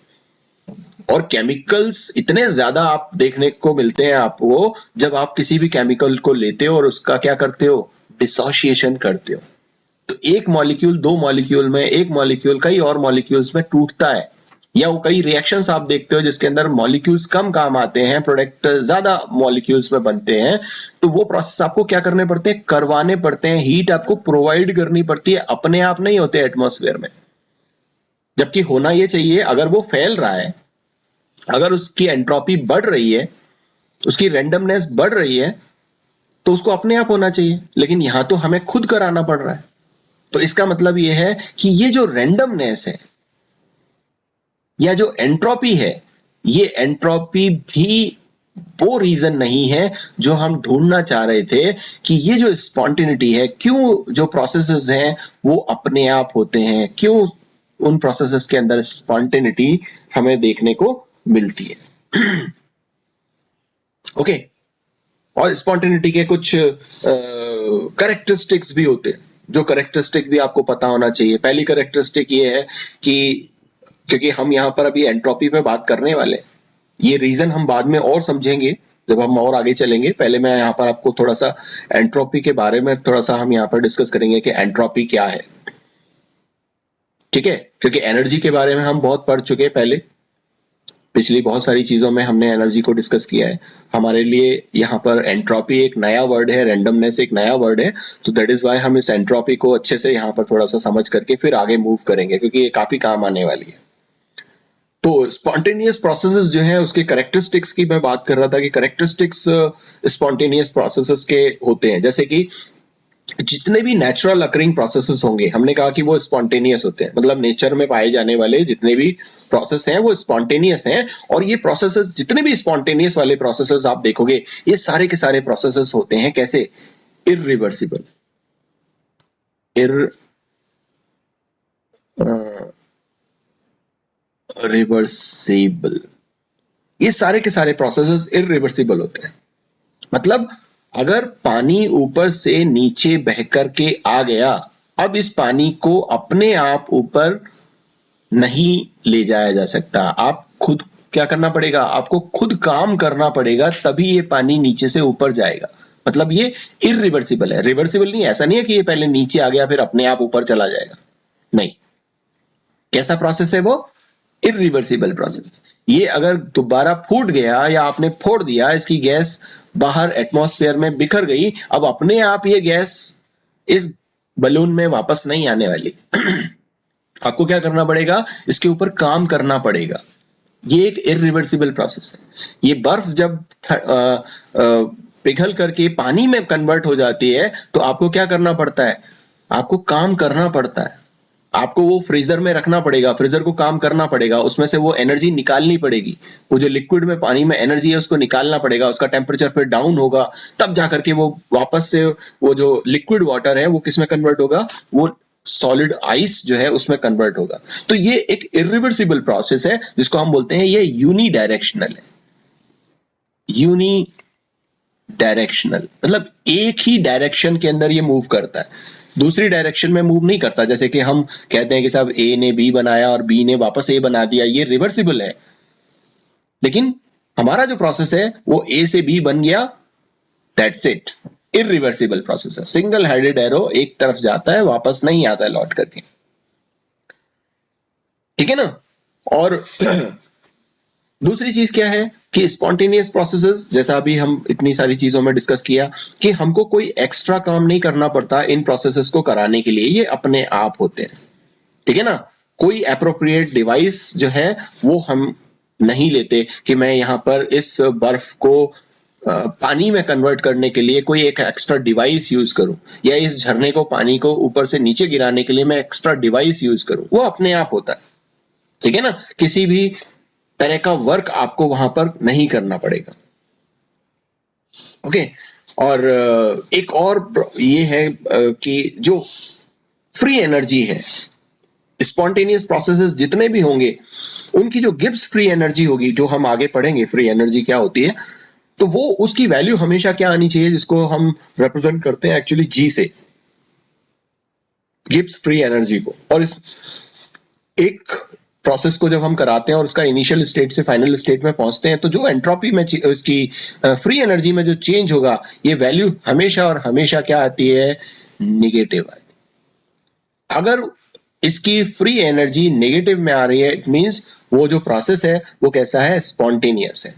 और केमिकल्स इतने ज्यादा आप देखने को मिलते हैं आपको, जब आप किसी भी केमिकल को लेते हो और उसका क्या करते हो, डिसोसिएशन करते हो, तो एक मॉलिक्यूल 2 मॉलिक्यूल में, एक मॉलिक्यूल कई और मॉलिक्यूल्स में टूटता है, या वो कई रिएक्शंस आप देखते हो जिसके अंदर मॉलिक्यूल्स कम काम आते हैं, प्रोडक्ट ज्यादा मॉलिक्यूल्स में बनते हैं। तो वो प्रोसेस आपको क्या करने पड़ते हैं, करवाने पड़ते हैं, हीट आपको प्रोवाइड करनी पड़ती है, अपने आप नहीं होते एटमॉस्फेयर में। जबकि होना ये चाहिए, अगर वो फैल रहा है, अगर उसकी एंट्रोपी बढ़ रही है, उसकी रेंडमनेस बढ़ रही है, तो उसको अपने आप होना चाहिए, लेकिन यहां तो हमें खुद कराना पड़ रहा है। तो इसका मतलब ये है कि ये जो रेंडमनेस है या जो एंट्रोपी है, ये एंट्रोपी भी वो रीजन नहीं है जो हम ढूंढना चाह रहे थे, कि ये जो स्पॉन्टेनिटी है, क्यों जो प्रोसेसेस हैं वो अपने आप होते हैं, क्यों उन प्रोसेसेस के अंदर स्पॉन्टेनिटी हमें देखने को मिलती है। ओके। और स्पॉन्टेनिटी के कुछ करेक्टरिस्टिक्स भी होते हैं, जो करेक्टरिस्टिक भी आपको पता होना चाहिए। पहली करेक्टरिस्टिक ये है कि क्योंकि हम यहाँ पर अभी एंट्रोपी पे बात करने वाले हैं, ये रीजन हम बाद में और समझेंगे जब हम और आगे चलेंगे। पहले मैं यहाँ पर आपको थोड़ा सा एंट्रोपी के बारे में थोड़ा सा हम यहाँ पर डिस्कस करेंगे कि एंट्रोपी क्या है, ठीक है। क्योंकि एनर्जी के बारे में हम बहुत पढ़ चुके हैं पहले, पिछली बहुत सारी चीजों में हमने एनर्जी को डिस्कस किया है। हमारे लिए यहाँ पर एंट्रोपी एक नया वर्ड है, रैंडमनेस एक नया वर्ड है, तो दैट इज वाई हम इस एंट्रोपी को अच्छे से यहाँ पर थोड़ा सा समझ करके फिर आगे मूव करेंगे, क्योंकि ये काफी काम आने वाली है। तो स्पॉन्टेनियस प्रोसेसेस जो है उसके करेक्टरिस्टिक्स की मैं बात कर रहा था कि करेक्टरिस्टिक्स स्पॉन्टेनियस प्रोसेसेस के होते हैं, जैसे कि जितने भी नेचुरल अकरिंग प्रोसेसेस होंगे, हमने कहा कि वो स्पॉन्टेनियस होते हैं, मतलब नेचर में पाए जाने वाले जितने भी प्रोसेस हैं वो स्पॉन्टेनियस हैं। और ये प्रोसेसेस, जितने भी स्पॉन्टेनियस वाले प्रोसेसेस आप देखोगे, ये सारे के सारे प्रोसेसेस होते हैं कैसे, इरिवर्सिबल। रिवर्सिबल, ये सारे के सारे प्रोसेसेस इरिवर्सिबल होते हैं। मतलब अगर पानी ऊपर से नीचे बह करके आ गया, अब इस पानी को अपने आप ऊपर नहीं ले जाया जा सकता, आप खुद क्या करना पड़ेगा, आपको खुद काम करना पड़ेगा, तभी ये पानी नीचे से ऊपर जाएगा। मतलब ये इरिवर्सिबल है। रिवर्सिबल नहीं, ऐसा नहीं है कि ये पहले नीचे आ गया फिर अपने आप ऊपर चला जाएगा, नहीं। कैसा प्रोसेस है वो, इरिवर्सिबल प्रोसेस। ये अगर दोबारा फूट गया या आपने फोड़ दिया, इसकी गैस बाहर एटमॉस्फेयर में बिखर गई, अब अपने आप ये गैस इस बलून में वापस नहीं आने वाली। आपको क्या करना पड़ेगा, इसके ऊपर काम करना पड़ेगा। ये एक इरिवर्सिबल प्रोसेस है। ये बर्फ जब पिघल करके पानी में कन्वर्ट हो जाती है, तो आपको क्या करना पड़ता है, आपको काम करना पड़ता है। आपको वो फ्रीजर में रखना पड़ेगा, फ्रीजर को काम करना पड़ेगा, उसमें से वो एनर्जी निकालनी पड़ेगी। वो जो लिक्विड में पानी में एनर्जी है उसको निकालना पड़ेगा, उसका टेम्परेचर फिर डाउन होगा, तब जाकर के वो वापस से वो जो लिक्विड वाटर है वो किस में कन्वर्ट होगा, वो सॉलिड आइस जो है उसमें कन्वर्ट होगा। तो ये एक इरिवर्सिबल प्रोसेस है जिसको हम बोलते हैं ये यूनी डायरेक्शनल है। यूनी डायरेक्शनल मतलब एक ही डायरेक्शन के अंदर ये मूव करता है, दूसरी डायरेक्शन में मूव नहीं करता। जैसे कि हम कहते हैं कि साहब ए ने बी बनाया और बी ने वापस ए बना दिया, ये रिवर्सिबल है। लेकिन हमारा जो प्रोसेस है वो ए से बी बन गया, दैट्स इट, इरिवर्सिबल प्रोसेस है। सिंगल हेडेड एरो एक तरफ जाता है, वापस नहीं आता है लौट करके, ठीक है ना। और दूसरी चीज क्या है कि स्पॉन्टेनियस प्रोसेसेस, जैसा अभी हम इतनी सारी चीजों में डिस्कस किया कि हमको कोई एक्स्ट्रा काम नहीं करना पड़ता इन प्रोसेसेस को कराने के लिए, ये अपने आप होते हैं, ठीक है ना। कोई एप्रोप्रिएट डिवाइस जो है वो हम नहीं लेते कि मैं यहाँ पर इस बर्फ को पानी में कन्वर्ट करने के लिए कोई एक एक्स्ट्रा डिवाइस यूज करूं, या इस झरने को पानी को ऊपर से नीचे गिराने के लिए मैं एक्स्ट्रा डिवाइस यूज करूं, वो अपने आप होता है, ठीक है ना। किसी भी तरह का वर्क आपको वहां पर नहीं करना पड़ेगा, ओके। और एक और ये है कि जो फ्री एनर्जी है, स्पॉन्टेनियस प्रोसेसेस जितने भी होंगे उनकी जो गिब्स फ्री एनर्जी होगी, जो हम आगे पढ़ेंगे फ्री एनर्जी क्या होती है, तो वो उसकी वैल्यू हमेशा क्या आनी चाहिए, जिसको हम रिप्रेजेंट करते हैं एक्चुअली जी से, गिब्स फ्री एनर्जी को। और इस एक प्रोसेस को जब हम कराते हैं और उसका इनिशियल स्टेट से फाइनल स्टेट में पहुंचते हैं, तो जो एंट्रोपी में इसकी फ्री एनर्जी में जो चेंज होगा, ये वैल्यू हमेशा और हमेशा क्या आती है, निगेटिव आती है। अगर इसकी फ्री एनर्जी नेगेटिव में आ रही है, इट मींस वो जो प्रोसेस है वो कैसा है, स्पॉन्टेनियस है।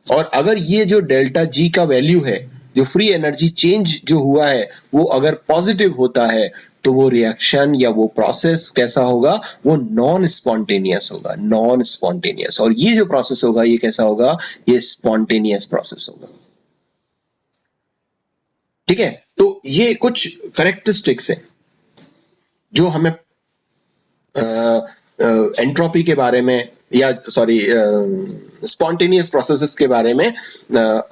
और अगर ये जो डेल्टा जी का वैल्यू है, जो फ्री एनर्जी चेंज जो हुआ है, वो अगर पॉजिटिव होता है, तो वो रिएक्शन या वो प्रोसेस कैसा होगा, वो नॉन स्पॉन्टेनियस होगा, नॉन स्पॉन्टेनियस। और ये जो प्रोसेस होगा ये कैसा होगा, ये स्पॉन्टेनियस प्रोसेस होगा, ठीक है। तो ये कुछ करेक्टरिस्टिक्स है जो हमें एंट्रोपी के बारे में, या सॉरी स्पॉन्टेनियस प्रोसेसेस के बारे में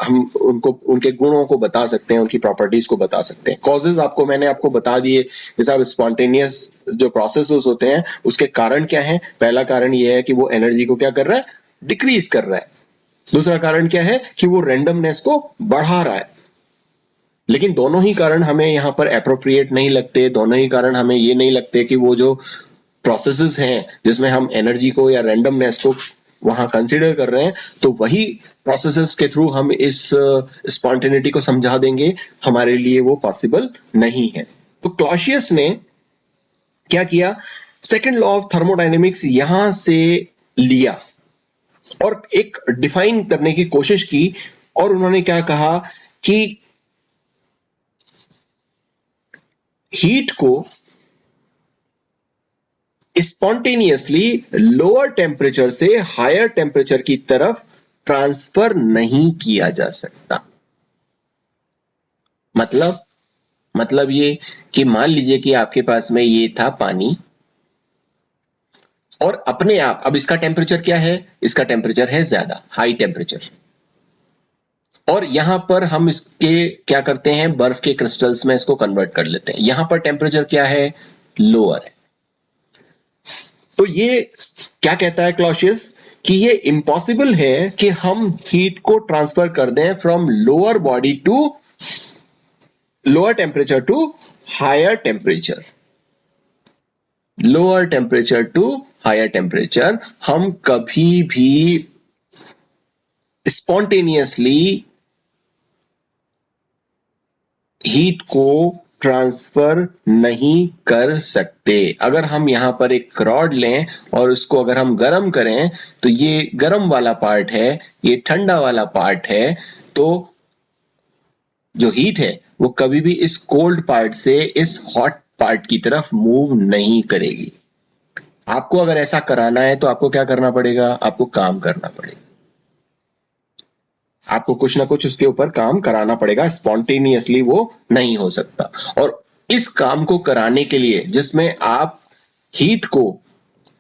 हम उनको, उनके गुणों को बता सकते हैं, उनकी प्रॉपर्टीज को बता सकते हैं। कॉजेज आपको मैंने आपको बता दिए, जैसे स्पॉन्टेनियस जो प्रोसेसेस होते हैं उसके कारण क्या है। पहला कारण ये है कि वो एनर्जी को क्या कर रहा है, डिक्रीज कर रहा है, दूसरा कारण क्या है कि वो रैंडमनेस को बढ़ा रहा है। लेकिन दोनों ही कारण हमें यहाँ पर एप्रोप्रिएट नहीं लगते, दोनों ही कारण हमें ये नहीं लगते कि वो जो प्रोसेसेस हैं जिसमें हम एनर्जी को या रैंडमनेस को वहां कंसीडर कर रहे हैं, तो वही प्रोसेसेस के थ्रू हम इस स्पॉन्टेनिटी को समझा देंगे, हमारे लिए वो पॉसिबल नहीं है। तो क्लॉसियस ने क्या किया, सेकंड लॉ ऑफ थर्मोडायनेमिक्स यहां से लिया और एक डिफाइन करने की कोशिश की, और उन्होंने क्या कहा कि हीट को स्पॉन्टेनियसली लोअर टेम्परेचर से हायर टेम्परेचर की तरफ ट्रांसफर नहीं किया जा सकता। मतलब ये कि मान लीजिए कि आपके पास में ये था पानी, और अपने आप अब इसका टेम्परेचर क्या है, इसका टेम्परेचर है ज्यादा, हाई टेम्परेचर, और यहां पर हम इसके क्या करते हैं, बर्फ के क्रिस्टल्स में इसको कन्वर्ट कर लेते हैं। यहां पर टेम्परेचर क्या है, लोअर है। तो ये क्या कहता है क्लॉसियस कि ये इम्पॉसिबल है कि हम हीट को ट्रांसफर कर दें from lower body to lower temperature to higher temperature, lower temperature to higher temperature हम कभी भी स्पॉन्टेनियसली हीट को ट्रांसफर नहीं कर सकते। अगर हम यहां पर एक रॉड लें और उसको अगर हम गर्म करें, तो ये गर्म वाला पार्ट है, ये ठंडा वाला पार्ट है, तो जो हीट है वो कभी भी इस कोल्ड पार्ट से इस हॉट पार्ट की तरफ मूव नहीं करेगी। आपको अगर ऐसा कराना है तो आपको क्या करना पड़ेगा, आपको काम करना पड़ेगा, आपको कुछ ना कुछ उसके ऊपर काम कराना पड़ेगा, स्पॉन्टेनियसली वो नहीं हो सकता। और इस काम को कराने के लिए जिसमें आप हीट को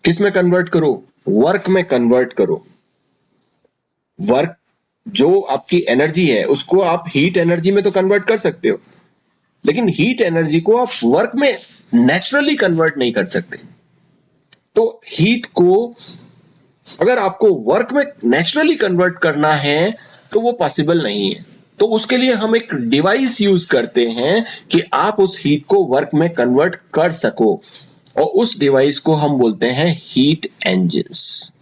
किस में कन्वर्ट करो, वर्क में कन्वर्ट करो, वर्क जो आपकी एनर्जी है उसको आप हीट एनर्जी में तो कन्वर्ट कर सकते हो, लेकिन हीट एनर्जी को आप वर्क में नेचुरली कन्वर्ट नहीं कर सकते। तो हीट को अगर आपको वर्क में नेचुरली कन्वर्ट करना है तो वो पॉसिबल नहीं है। तो उसके लिए हम एक डिवाइस यूज करते हैं कि आप उस हीट को वर्क में कन्वर्ट कर सको, और उस डिवाइस को हम बोलते हैं हीट इंजन्स।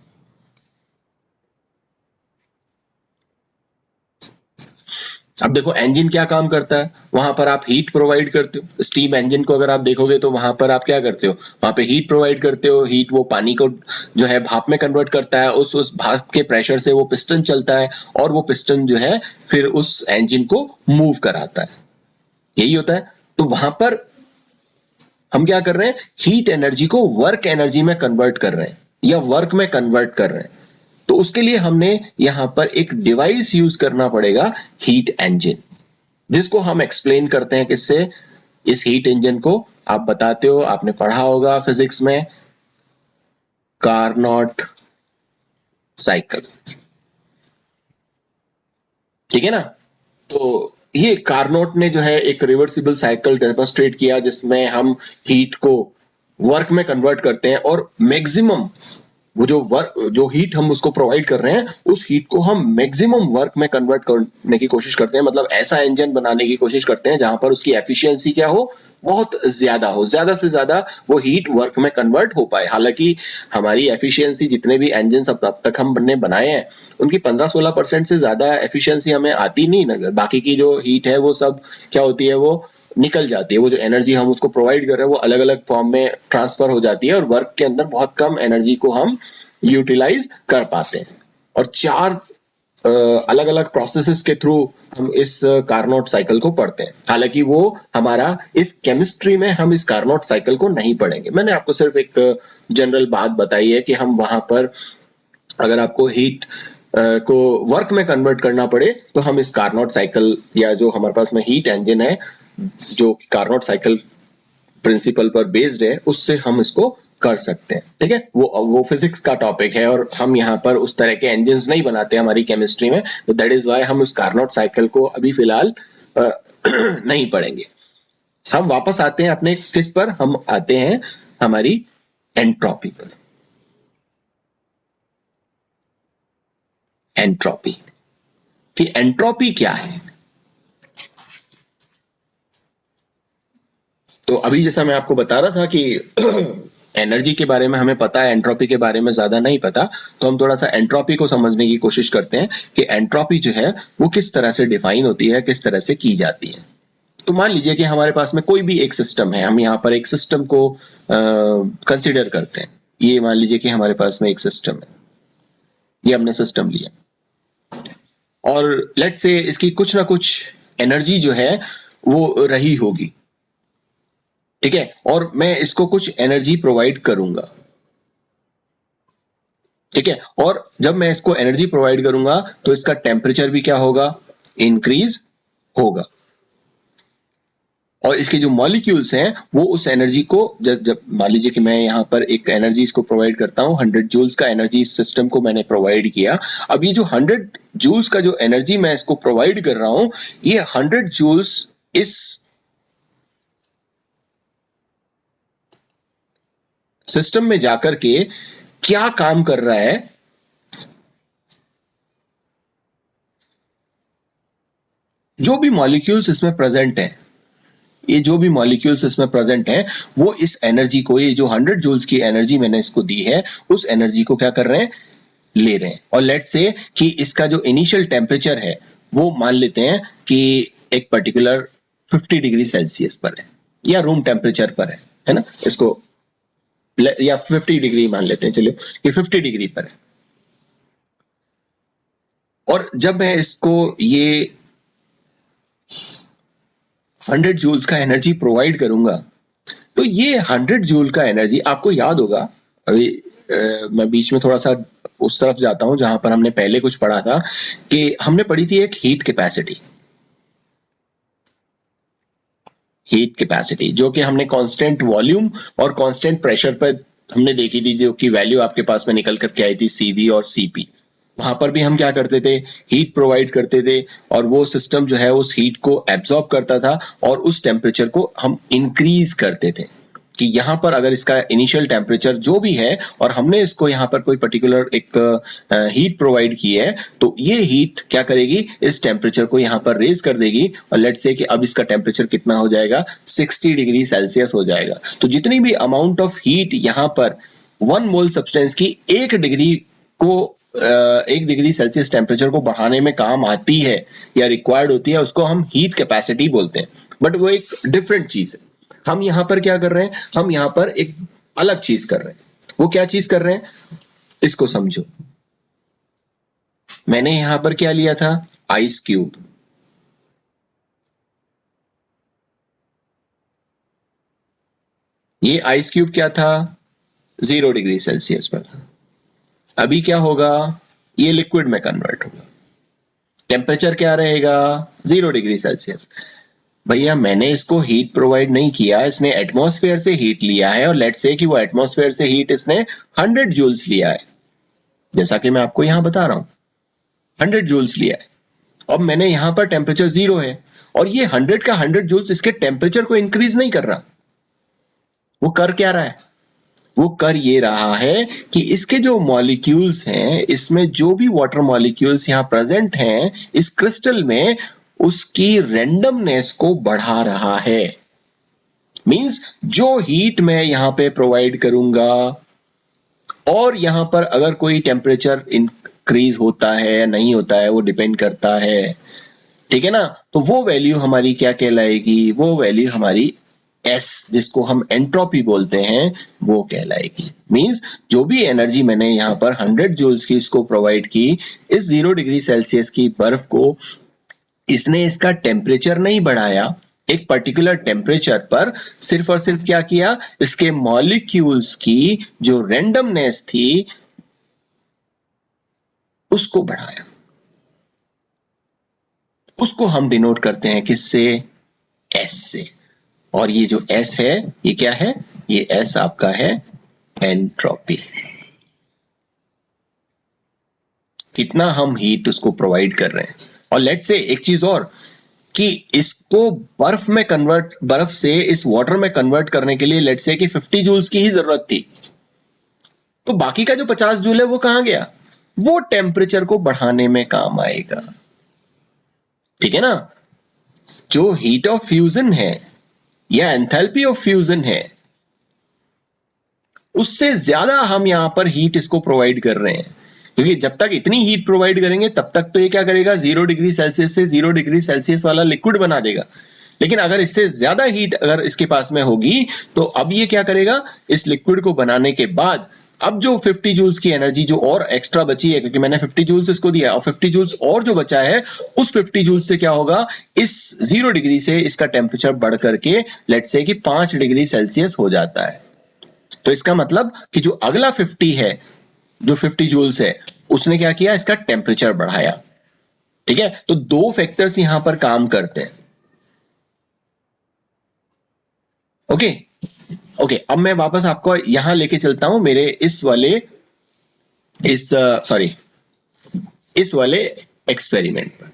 अब देखो इंजन क्या काम करता है, वहां पर आप हीट प्रोवाइड करते हो। स्टीम इंजन को अगर आप देखोगे तो वहां पर आप क्या करते हो, वहां पे हीट प्रोवाइड करते हो, हीट वो पानी को जो है भाप में कन्वर्ट करता है, उस भाप के प्रेशर से वो पिस्टन चलता है, और वो पिस्टन जो है फिर उस इंजन को मूव कराता है, यही होता है। तो वहां पर हम क्या कर रहे हैं, हीट एनर्जी को वर्क एनर्जी में कन्वर्ट कर रहे हैं या वर्क में कन्वर्ट कर रहे हैं। तो उसके लिए हमने यहां पर एक डिवाइस यूज करना पड़ेगा, हीट इंजन, जिसको हम एक्सप्लेन करते हैं किससे, इस हीट इंजन को आप बताते हो, आपने पढ़ा होगा फिजिक्स में, कार्नोट साइकिल, ठीक है ना। तो ये कार्नोट ने जो है एक रिवर्सिबल साइकिल डेमोन्स्ट्रेट किया जिसमें हम हीट को वर्क में कन्वर्ट करते हैं, और मैक्सिमम वो जो वर्क जो हीट हम उसको प्रोवाइड कर रहे हैं उस हीट को हम मैक्सिमम वर्क में कन्वर्ट करने की कोशिश करते हैं। मतलब ऐसा इंजन बनाने की कोशिश करते हैं जहां पर उसकी एफिशिएंसी क्या हो, बहुत ज्यादा हो, ज्यादा से ज्यादा वो हीट वर्क में कन्वर्ट हो पाए। हालांकि हमारी एफिशिएंसी जितने भी इंजन अब तक हमने बनाए हैं उनकी 15-16% से ज्यादा एफिशिएंसी हमें आती नहीं नजर। बाकी की जो हीट है वो सब क्या होती है, वो निकल जाती है, वो जो एनर्जी हम उसको प्रोवाइड कर रहे हैं वो अलग अलग फॉर्म में ट्रांसफर हो जाती है, और वर्क के अंदर बहुत कम एनर्जी को हम यूटिलाइज कर पाते हैं। और चार अलग अलग प्रोसेसेस के थ्रू हम इस कार्नोट साइकिल को पढ़ते हैं। हालांकि वो हमारा इस केमिस्ट्री में हम इस कार्नोट साइकिल को नहीं पढ़ेंगे। मैंने आपको सिर्फ एक जनरल बात बताई है कि हम वहां पर अगर आपको हीट को वर्क में कन्वर्ट करना पड़े तो हम इस कार्नोट साइकिल या जो हमारे पास में हीट इंजन है जो कार्नोट साइकिल प्रिंसिपल पर बेस्ड है उससे हम इसको कर सकते हैं, ठीक है। वो फिजिक्स का टॉपिक है और हम यहाँ पर उस तरह के इंजन नहीं बनाते हमारी केमिस्ट्री में, तो दैट इज वाई हम उस कार्नोट साइकिल को अभी फिलहाल नहीं पढ़ेंगे। हम वापस आते हैं अपने किस पर, हम आते हैं हमारी एंट्रोपी पर। एंट्रोपी। कि एंट्रोपी क्या है? तो अभी जैसा मैं आपको बता रहा था कि एनर्जी के बारे में हमें पता है, एंट्रोपी के बारे में ज्यादा नहीं पता, तो हम थोड़ा सा एंट्रोपी को समझने की कोशिश करते हैं कि एंट्रोपी जो है वो किस तरह से डिफाइन होती है, किस तरह से की जाती है। तो मान लीजिए कि हमारे पास में कोई भी एक सिस्टम है, हम यहाँ पर एक सिस्टम को कंसिडर करते हैं। ये मान लीजिए कि हमारे पास में एक सिस्टम है, ये हमने सिस्टम लिया और लेट्स से इसकी कुछ ना कुछ एनर्जी जो है वो रही होगी, ठीक है, और मैं इसको कुछ एनर्जी प्रोवाइड करूंगा, ठीक है, और जब मैं इसको एनर्जी प्रोवाइड करूंगा तो इसका टेम्परेचर भी क्या होगा, इंक्रीज होगा, और इसके जो मॉलिक्यूल्स हैं वो उस एनर्जी को जब मान लीजिए कि मैं यहाँ पर एक एनर्जी इसको प्रोवाइड करता हूँ, 100 जूल्स का एनर्जी इस सिस्टम को मैंने प्रोवाइड किया। अब ये जो 100 जूल्स का जो एनर्जी मैं इसको प्रोवाइड कर रहा हूँ, ये 100 जूल्स इस सिस्टम में जाकर के क्या काम कर रहा है, जो भी मॉलिक्यूल्स इसमें प्रेजेंट हैं, ये जो भी मॉलिक्यूल्स इसमें प्रेजेंट हैं, वो इस एनर्जी को, ये जो 100 जूल्स की एनर्जी मैंने इसको दी है, उस एनर्जी को क्या कर रहे हैं, ले रहे हैं। और लेट्स से कि इसका जो इनिशियल टेम्परेचर है वो मान लेते हैं कि एक पर्टिकुलर 50 डिग्री सेल्सियस पर है या रूम टेम्परेचर पर है ना, इसको या 50 डिग्री मान लेते हैं, चलिए ये 50 डिग्री पर है। और जब मैं इसको ये 100 जूल्स का एनर्जी प्रोवाइड करूंगा, तो ये 100 जूल का एनर्जी, आपको याद होगा अभी मैं बीच में थोड़ा सा उस तरफ जाता हूं जहां पर हमने पहले कुछ पढ़ा था, कि हमने पढ़ी थी एक हीट कैपेसिटी, जो कि हमने कांस्टेंट वॉल्यूम और कांस्टेंट प्रेशर पर हमने देखी थी, जो कि वैल्यू आपके पास में निकल करके आई थी सीवी और सीपी। वहां पर भी हम क्या करते थे, हीट प्रोवाइड करते थे, और वो सिस्टम जो है उस हीट को एब्जॉर्ब करता था और उस टेम्परेचर को हम इंक्रीज करते थे, कि यहाँ पर अगर इसका इनिशियल टेम्परेचर जो भी है और हमने इसको यहाँ पर कोई पर्टिकुलर एक हीट प्रोवाइड की है, तो ये हीट क्या करेगी, इस टेम्परेचर को यहाँ पर रेज कर देगी, और लेट्स से कि अब इसका टेम्परेचर कितना हो जाएगा, 60 डिग्री सेल्सियस हो जाएगा। तो जितनी भी अमाउंट ऑफ हीट यहाँ पर 1 मोल सब्सटेंस की 1 डिग्री को 1 डिग्री सेल्सियस टेम्परेचर को बढ़ाने में काम आती है या रिक्वायर्ड होती है, उसको हम हीट कैपेसिटी बोलते हैं। बट वो एक डिफरेंट चीज है। हम यहां पर क्या कर रहे हैं, हम यहां पर एक अलग चीज कर रहे हैं। वो क्या चीज कर रहे हैं, इसको समझो। मैंने यहां पर क्या लिया था, आइस क्यूब। ये आइस क्यूब क्या था, 0 डिग्री सेल्सियस पर था। अभी क्या होगा, ये लिक्विड में कन्वर्ट होगा, टेम्परेचर क्या रहेगा, 0 डिग्री सेल्सियस। भैया मैंने इसको हीट प्रोवाइड नहीं किया, इसने एटमॉस्फेयर से हीट लिया है, और लेट्स से कि वो एटमॉस्फेयर से हीट इसने 100 जूल्स लिया है, जैसा कि मैं आपको यहां बता रहा हूं, 100 जूल्स लिया है। अब मैंने यहां पर टेम्परेचर 0 है, और ये 100 का 100 जूल्स इसके टेम्परेचर को इंक्रीज नहीं कर रहा। वो कर क्या रहा है, वो कर ये रहा है कि इसके जो मॉलिक्यूल्स हैं, इसमें जो भी वाटर मॉलिक्यूल्स यहाँ प्रेजेंट हैं इस क्रिस्टल में, उसकी रेंडमनेस को बढ़ा रहा है। मींस जो हीट मैं यहां पे प्रोवाइड करूंगा, और यहां पर अगर कोई टेम्परेचर इंक्रीज होता है या नहीं होता है, वो डिपेंड करता है, ठीक है ना, तो वो वैल्यू हमारी क्या कहलाएगी, वो वैल्यू हमारी एस, जिसको हम एंट्रोपी बोलते हैं, वो कहलाएगी। मींस जो भी एनर्जी मैंने यहाँ पर 100 जूल्स की इसको प्रोवाइड की, इस 0 डिग्री सेल्सियस की बर्फ को, इसने इसका टेम्परेचर नहीं बढ़ाया, एक पर्टिकुलर टेम्परेचर पर सिर्फ और सिर्फ क्या किया, इसके मॉलिक्यूल्स की जो रेंडमनेस थी उसको बढ़ाया। उसको हम डिनोट करते हैं किससे, एस से। और ये जो एस है, ये क्या है, ये एस आपका है एंट्रोपी। कितना हम हीट उसको प्रोवाइड कर रहे हैं। और लेट्स से एक चीज और, कि इसको बर्फ से इस वाटर में कन्वर्ट करने के लिए लेट्स से कि 50 जूल्स की ही जरूरत थी, तो बाकी का जो 50 जूल है वो कहां गया, वो टेम्परेचर को बढ़ाने में काम आएगा। ठीक है ना? जो हीट ऑफ फ्यूजन है या एंथैल्पी ऑफ फ्यूजन है, उससे ज्यादा हम यहां पर हीट इसको प्रोवाइड कर रहे हैं, क्योंकि जब तक इतनी हीट प्रोवाइड करेंगे तब तक तो ये क्या करेगा, 0 डिग्री सेल्सियस से 0 डिग्री सेल्सियस वाला लिक्विड बना देगा। लेकिन अगर इससे ज्यादा हीट अगर इसके पास में होगी तो अब ये क्या करेगा, इस लिक्विड को बनाने के बाद अब जो 50 जूल्स की एनर्जी जो और एक्स्ट्रा बची है, क्योंकि मैंने 50 जूल्स इसको दिया और 50 जूल्स और जो बचा है, उस 50 जूल्स से क्या होगा, इस 0 डिग्री से इसका टेम्परेचर बढ़ करके लेट्स से कि 5 डिग्री सेल्सियस हो जाता है। तो इसका मतलब कि जो अगला 50 है, जो 50 जूल्स है, उसने क्या किया, इसका टेम्परेचर बढ़ाया। ठीक है, तो दो फैक्टर्स यहां पर काम करते हैं। ओके ओके, अब मैं वापस आपको यहां लेके चलता हूं मेरे इस वाले एक्सपेरिमेंट पर।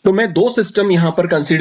तो मैं दो सिस्टम यहां पर कंसीडर